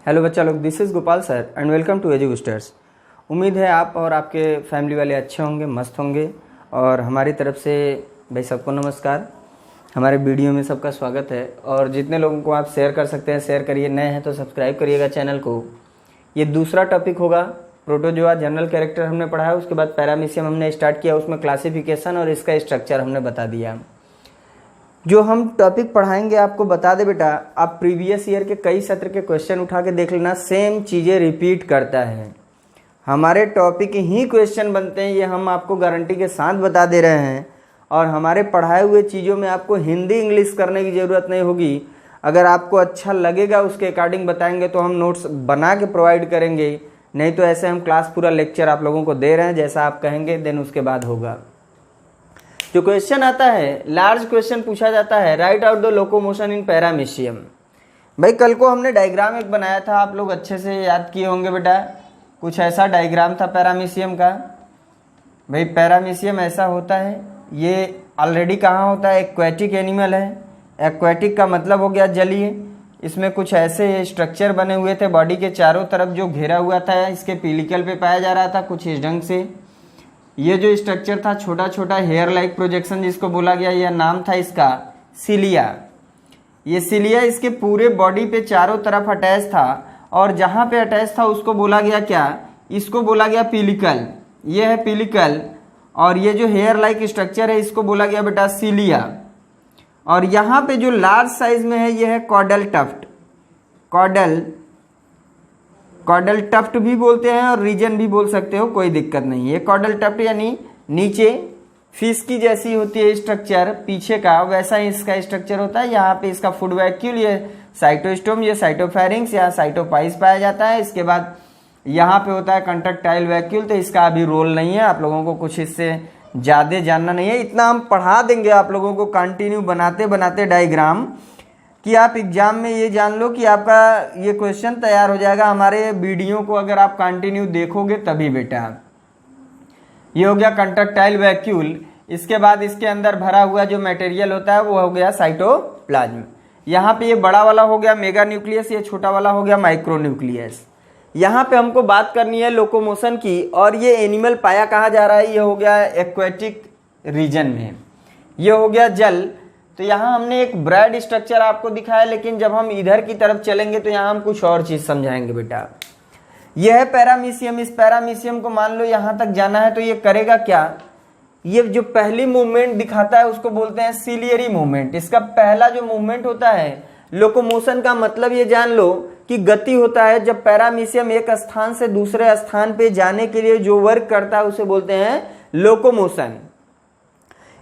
Hello बच्चा लोग, this is Gopal sir and welcome to Educasters. उम्मीद है आप और आपके फैमिली वाले अच्छे होंगे, मस्त होंगे। और हमारी तरफ से भाई सबको नमस्कार। हमारे वीडियो में सबका स्वागत है और जितने लोगों को आप शेयर कर सकते हैं शेयर करिए। नए हैं तो सब्सक्राइब करिएगा चैनल को। ये दूसरा टॉपिक होगा। प्रोटोजोआ जनरल कैरेक्टर हमने पढ़ा है, उसके बाद पैरामीशियम हमने स्टार्ट किया, उसमें क्लासिफिकेशन और इसका स्ट्रक्चर हमने बता दिया। जो हम टॉपिक पढ़ाएंगे आपको बता दे बेटा, आप प्रीवियस ईयर के कई सत्र के क्वेश्चन उठा के देख लेना, सेम चीज़ें रिपीट करता है। हमारे टॉपिक ही क्वेश्चन बनते हैं, ये हम आपको गारंटी के साथ बता दे रहे हैं। और हमारे पढ़ाए हुए चीज़ों में आपको हिंदी इंग्लिश करने की ज़रूरत नहीं होगी। अगर आपको अच्छा लगेगा उसके अकॉर्डिंग बताएंगे तो हम नोट्स बना के प्रोवाइड करेंगे, नहीं तो ऐसे हम क्लास पूरा लेक्चर आप लोगों को दे रहे हैं, जैसा आप कहेंगे देन उसके बाद होगा। जो क्वेश्चन आता है, लार्ज क्वेश्चन पूछा जाता है, right out the locomotion in paramecium. भाई कल को हमने डायग्राम एक बनाया था, आप लोग अच्छे से याद किए होंगे बेटा। कुछ ऐसा डायग्राम था पैरामीशियम का। भाई पैरामीशियम ऐसा होता है, ये ऑलरेडी कहाँ होता है, एक्वेटिक एनिमल है। एक्वेटिक का मतलब हो गया जलीय। इसमें कुछ ऐसे स्ट्रक्चर बने हुए थे बॉडी के चारों तरफ जो घेरा हुआ था, इसके पिलिकल पे पाया जा रहा था कुछ इस ढंग से। ये जो स्ट्रक्चर था छोटा छोटा हेयर लाइक प्रोजेक्शन जिसको बोला गया, यह नाम था इसका सिलिया। ये सिलिया इसके पूरे बॉडी पे चारों तरफ अटैच था और जहाँ पे अटैच था उसको बोला गया क्या, इसको बोला गया पिलिकल। ये है पिलिकल और ये जो हेयर लाइक स्ट्रक्चर है इसको बोला गया बेटा सिलिया। और यहाँ पे जो लार्ज साइज में है ये है कॉडल टफ्ट। कॉडल टफ्ट भी बोलते हैं और रीजन भी बोल सकते हो, कोई दिक्कत नहीं है। कॉडल टफ्ट यानी नीचे फिश की जैसी होती है स्ट्रक्चर पीछे का, वैसा ही इसका स्ट्रक्चर होता है। यहाँ पे इसका फूड वैक्यूल, ये साइटोस्टोम, ये साइटोफेरिंक्स, यहाँ साइटोपाइस पाया जाता है। इसके बाद यहाँ पे होता है कंट्रैक्टाइल वैक्यूल, तो इसका अभी रोल नहीं है, आप लोगों को कुछ इससे ज़्यादा जानना नहीं है। इतना हम पढ़ा देंगे आप लोगों को कंटिन्यू बनाते बनाते डायग्राम, कि आप एग्जाम में ये जान लो कि आपका ये क्वेश्चन तैयार हो जाएगा। हमारे वीडियो को अगर आप कंटिन्यू देखोगे तभी बेटा। ये हो गया कंट्रैक्टाइल वैक्यूल। इसके बाद इसके अंदर भरा हुआ जो मटेरियल होता है वो हो गया साइटोप्लाज्म। यहाँ पे ये बड़ा वाला हो गया मेगा न्यूक्लियस, ये छोटा वाला हो गया माइक्रो न्यूक्लियस। यहाँ पे हमको बात करनी है लोकोमोशन की। और ये एनिमल पाया कहाँ जा रहा है, ये हो गया एक्वेटिक रीजन में, ये हो गया जल। तो यहाँ हमने एक ब्रैड स्ट्रक्चर आपको दिखाया, लेकिन जब हम इधर की तरफ चलेंगे तो यहाँ हम कुछ और चीज समझाएंगे बेटा। यह है पैरामीशियम। इस पैरामीशियम को मान लो यहाँ तक जाना है तो ये करेगा क्या, ये जो पहली मूवमेंट दिखाता है उसको बोलते हैं सिलियरी मूवमेंट। इसका पहला जो मूवमेंट होता है, लोकोमोशन का मतलब ये जान लो कि गति होता है। जब पैरामीशियम एक स्थान से दूसरे स्थान पे जाने के लिए जो वर्क करता है उसे बोलते हैं locomotion.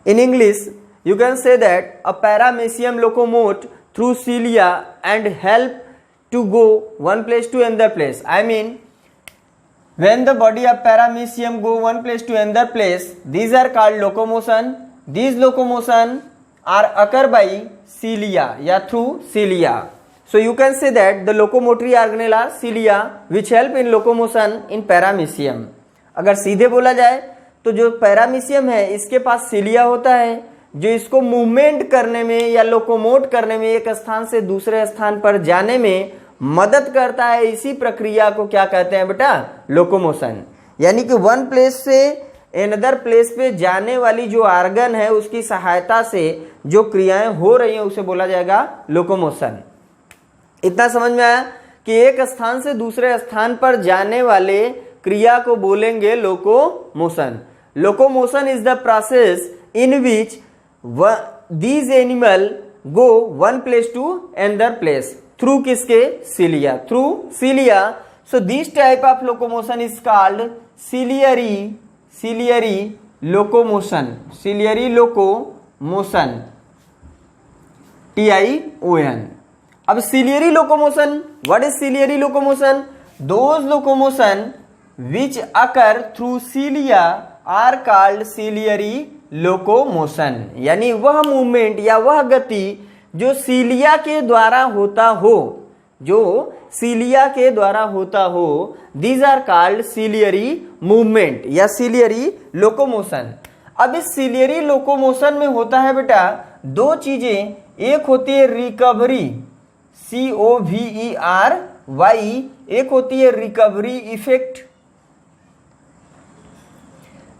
In English you can say that a paramecium locomote through cilia and help to go one place to another place. I mean, when the body of paramecium go one place to another place, these are called locomotion. These locomotion are occur by cilia या through cilia. So you can say that the locomotory organelle are cilia which help in locomotion in paramecium. अगर सीधे बोला जाए तो जो paramecium है इसके पास cilia होता है जो इसको मूवमेंट करने में या लोकोमोट करने में, एक स्थान से दूसरे स्थान पर जाने में मदद करता है। इसी प्रक्रिया को क्या कहते हैं बेटा, लोकोमोशन। यानी कि वन प्लेस से अनदर प्लेस पे जाने वाली जो ऑर्गन है उसकी सहायता से जो क्रियाएं हो रही हैं उसे बोला जाएगा लोकोमोशन। इतना समझ में आया कि एक स्थान से दूसरे स्थान पर जाने वाले क्रिया को बोलेंगे locomotion. Locomotion is the process in which these animal go one place to another place through किसके, cilia, through cilia. So this type of locomotion is called ciliary locomotion. Ciliary locomotion, TION. अब ciliary locomotion, what is ciliary locomotion? Those locomotion which occur through cilia are called ciliary locomotion. यानी वह movement या वह गति जो सीलिया के द्वारा होता हो, जो सीलिया के द्वारा होता हो, these are called ciliary movement या सिलियरी लोकोमोशन। अब इस सिलियरी लोकोमोशन में होता है बेटा दो चीजें, एक होती है रिकवरी, COVER वाई, एक होती है रिकवरी इफेक्ट,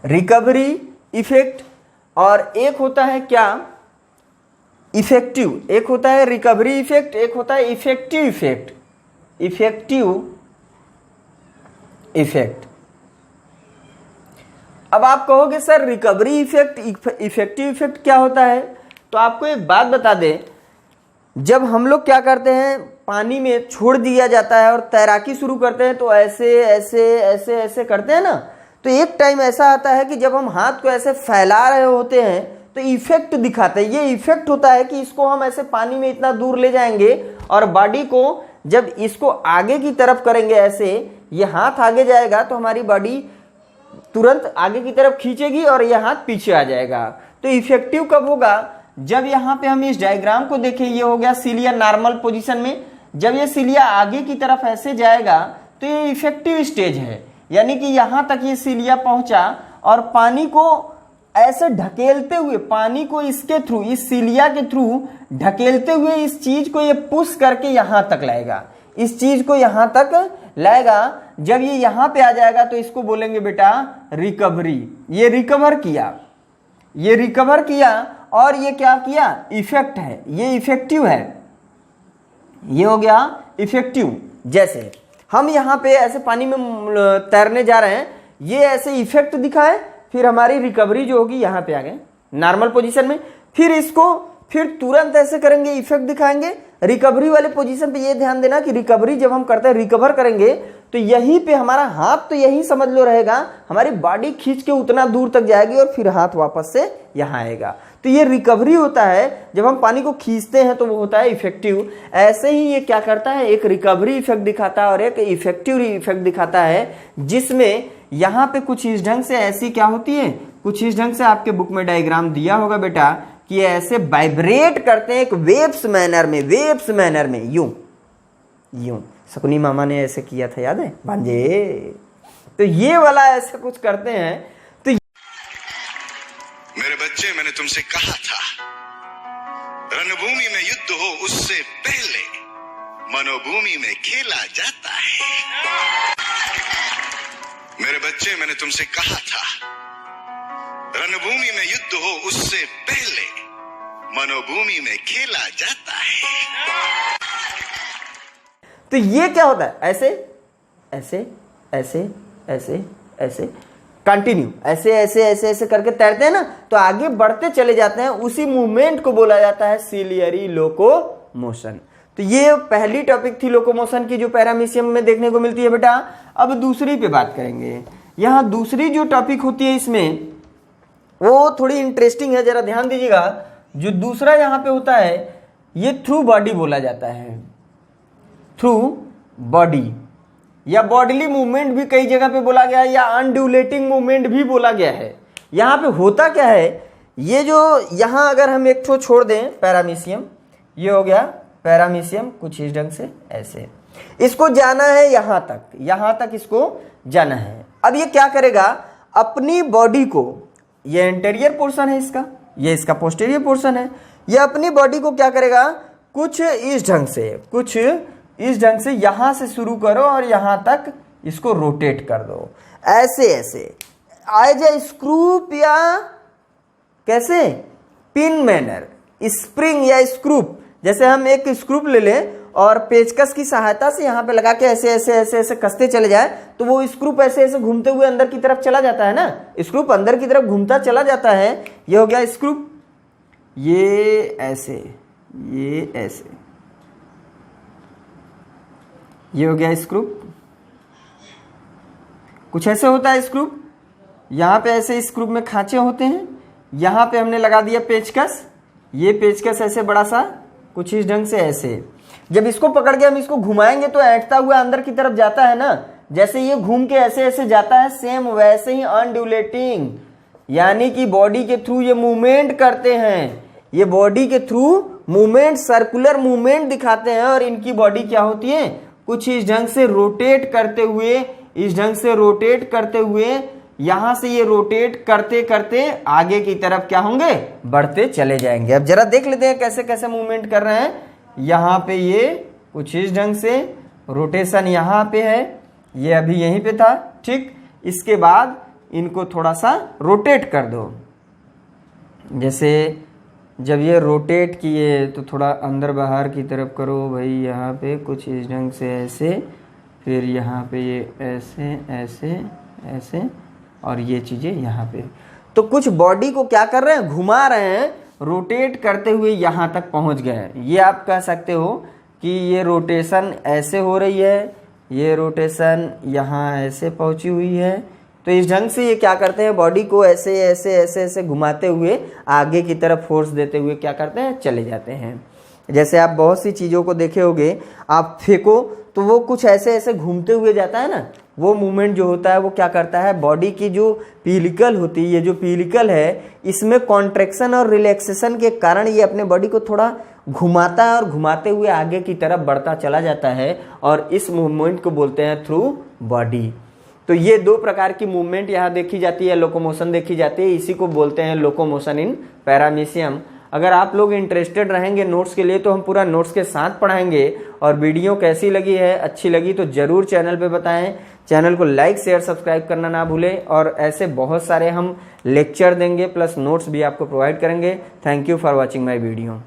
रिकवरी इफेक्ट, और एक होता है क्या, इफेक्टिव। एक होता है रिकवरी इफेक्ट, एक होता है इफेक्टिव इफेक्ट, इफेक्टिव इफेक्ट। अब आप कहोगे sir recovery effect, effective effect क्या होता है? तो आपको एक बात बता दें, जब हम लोग क्या करते हैं, पानी में छोड़ दिया जाता है और तैराकी शुरू करते हैं तो ऐसे ऐसे ऐसे ऐसे करते हैं ना, तो एक टाइम ऐसा आता है कि जब हम हाथ को ऐसे फैला रहे होते हैं तो इफेक्ट दिखाते हैं। ये इफेक्ट होता है कि इसको हम ऐसे पानी में इतना दूर ले जाएंगे और बॉडी को जब इसको आगे की तरफ करेंगे, ऐसे ये हाथ आगे जाएगा तो हमारी बॉडी तुरंत आगे की तरफ खींचेगी और यह हाथ पीछे आ जाएगा। तो इफेक्टिव कब होगा? जब यहाँ पे हम इस डायग्राम को देखें, ये हो गया सिलिया नॉर्मल पोजीशन में, जब ये सिलिया आगे की तरफ ऐसे जाएगा तो ये इफेक्टिव स्टेज है, यानी कि यहाँ तक ये सिलिया पहुंचा और पानी को ऐसे ढकेलते हुए, पानी को इसके थ्रू, इस सिलिया के थ्रू ढकेलते हुए इस चीज को ये पुश करके यहां तक लाएगा, इस चीज को यहां तक लाएगा। जब ये यहां पे आ जाएगा तो इसको बोलेंगे बेटा रिकवरी। ये रिकवर किया, ये रिकवर किया और ये क्या किया, इफेक्ट है, ये इफेक्टिव है, ये हो गया इफेक्टिव। जैसे हम यहाँ पे ऐसे पानी में तैरने जा रहे हैं, ये ऐसे इफेक्ट दिखाए, फिर हमारी रिकवरी जो होगी यहाँ पे आ गए नॉर्मल पोजीशन में, फिर इसको फिर तुरंत ऐसे करेंगे, इफेक्ट दिखाएंगे रिकवरी वाले पोजीशन पे। ये ध्यान देना कि रिकवरी जब हम करते हैं, रिकवर करेंगे तो यहीं पे हमारा हाथ तो यहीं समझ लो रहेगा, हमारी बॉडी खींच के उतना दूर तक जाएगी और फिर हाथ वापस से यहाँ आएगा। तो ये रिकवरी होता है, जब हम पानी को खींचते हैं तो वो होता है इफेक्टिव। ऐसे ही ये क्या करता है, एक रिकवरी इफेक्ट दिखाता है और एक इफेक्टिव इफेक्ट दिखाता है, जिसमें यहाँ पे कुछ इस ढंग से ऐसी क्या होती है, कुछ इस ढंग से आपके बुक में डायग्राम दिया होगा बेटा कि ऐसे वाइब्रेट करते हैं एक वेव्स मैनर में, वेव्स मैनर में, यूं यूं। शकुनी मामा ने ऐसे किया था, याद है भांजे? तो ये वाला ऐसे कुछ करते हैं। तो मेरे बच्चे, मैंने तुमसे कहा था रणभूमि में युद्ध हो उससे पहले मनोभूमि में खेला जाता है। मेरे बच्चे, मैंने तुमसे कहा था रणभूमि में युद्ध हो उससे पहले मनोभूमि में खेला जाता है। तो ये क्या होता है, ऐसे ऐसे ऐसे ऐसे ऐसे कंटिन्यू ऐसे ऐसे ऐसे ऐसे करके तैरते हैं ना, तो आगे बढ़ते चले जाते हैं। उसी मूवमेंट को बोला जाता है सिलियरी लोकोमोशन। तो ये पहली टॉपिक थी लोकोमोशन की, जो पैरामीशियम में देखने को मिलती है बेटा। अब दूसरी पे बात करेंगे। यहाँ दूसरी जो टॉपिक होती है इसमें वो थोड़ी इंटरेस्टिंग है, जरा ध्यान दीजिएगा। जो दूसरा यहाँ पे होता है ये थ्रू बॉडी बोला जाता है, थ्रू बॉडी या बॉडीली मूवमेंट भी कई जगह पे बोला गया है, या अनड्यूलेटिंग मूवमेंट भी बोला गया है। यहाँ पे होता क्या है, ये जो यहाँ अगर हम एक ठो छोड़ दें पैरामीशियम, ये हो गया पैरामीशियम, कुछ इस ढंग से ऐसे, इसको जाना है यहाँ तक इसको जाना है। अब ये क्या करेगा, अपनी बॉडी को, ये इंटीरियर पोर्शन है इसका, ये इसका पोस्टीरियर पोर्शन है, ये अपनी बॉडी को क्या करेगा, कुछ इस ढंग से, कुछ इस ढंग से यहां से शुरू करो और यहां तक इसको रोटेट कर दो, ऐसे ऐसे एज ए स्क्रूप या कैसे पिन मैनर, स्प्रिंग या स्क्रूप। जैसे हम एक स्क्रूप ले लें और पेचकस की सहायता से यहाँ पे लगा के ऐसे ऐसे ऐसे ऐसे कसते चले जाए, तो वो स्क्रूप ऐसे ऐसे घूमते हुए अंदर की तरफ चला जाता है ना, स्क्रूप अंदर की तरफ घूमता चला जाता है। ये हो गया स्क्रूप, ये ऐसे, ये ऐसे, ये हो गया स्क्रूप। कुछ ऐसे होता है स्क्रूप, यहाँ पे ऐसे स्क्रूप में खांचे होते हैं, यहाँ पे हमने लगा दिया पेचकस, ये पेचकस ऐसे बड़ा सा, कुछ इस ढंग से ऐसे। जब इसको पकड़ के हम इसको घुमाएंगे तो ऐंठता हुआ अंदर की तरफ जाता है ना, जैसे ये घूम के ऐसे ऐसे जाता है, सेम वैसे ही अनड्यूलेटिंग, यानी कि बॉडी के थ्रू ये मूवमेंट करते हैं, ये बॉडी के थ्रू मूवमेंट, सर्कुलर मूवमेंट दिखाते हैं। और इनकी बॉडी क्या होती है, कुछ इस ढंग से रोटेट करते हुए, इस ढंग से रोटेट करते हुए, यहां से ये रोटेट करते करते आगे की तरफ क्या होंगे, बढ़ते चले जाएंगे। अब जरा देख लेते हैं कैसे कैसे मूवमेंट कर रहे हैं। यहाँ पे ये कुछ इस ढंग से रोटेशन यहाँ पे है, ये अभी यहीं पे था, ठीक। इसके बाद इनको थोड़ा सा रोटेट कर दो। जैसे जब ये रोटेट किए तो थोड़ा अंदर बाहर की तरफ करो भाई, यहाँ पे कुछ इस ढंग से ऐसे, फिर यहाँ पे ये ऐसे ऐसे ऐसे, और ये चीज़ें यहाँ पे। तो कुछ बॉडी को क्या कर रहे हैं, घुमा रहे हैं, रोटेट करते हुए यहाँ तक पहुँच गए। ये आप कह सकते हो कि ये रोटेशन ऐसे हो रही है, ये रोटेशन यहाँ ऐसे पहुँची हुई है। तो इस ढंग से ये क्या करते हैं, बॉडी को ऐसे ऐसे ऐसे ऐसे घुमाते हुए आगे की तरफ फोर्स देते हुए क्या करते हैं, चले जाते हैं। जैसे आप बहुत सी चीज़ों को देखे होंगे, आप फेंको तो वो कुछ ऐसे ऐसे घूमते हुए जाता है ना, वो मूवमेंट जो होता है वो क्या करता है, बॉडी की जो पीलिकल होती है, ये जो पीलिकल है, इसमें कॉन्ट्रैक्शन और रिलैक्सेशन के कारण ये अपने बॉडी को थोड़ा घुमाता है और घुमाते हुए आगे की तरफ बढ़ता चला जाता है, और इस मूवमेंट को बोलते हैं थ्रू बॉडी। तो ये दो प्रकार की मूवमेंट यहाँ देखी जाती है, लोकोमोशन देखी जाती है, इसी को बोलते हैं लोकोमोशन इन पैरामीशियम। अगर आप लोग इंटरेस्टेड रहेंगे नोट्स के लिए तो हम पूरा नोट्स के साथ पढ़ाएंगे। और वीडियो कैसी लगी है, अच्छी लगी तो जरूर चैनल पे बताएं। चैनल को लाइक शेयर सब्सक्राइब करना ना भूलें, और ऐसे बहुत सारे हम लेक्चर देंगे प्लस नोट्स भी आपको प्रोवाइड करेंगे। Thank you for watching my video.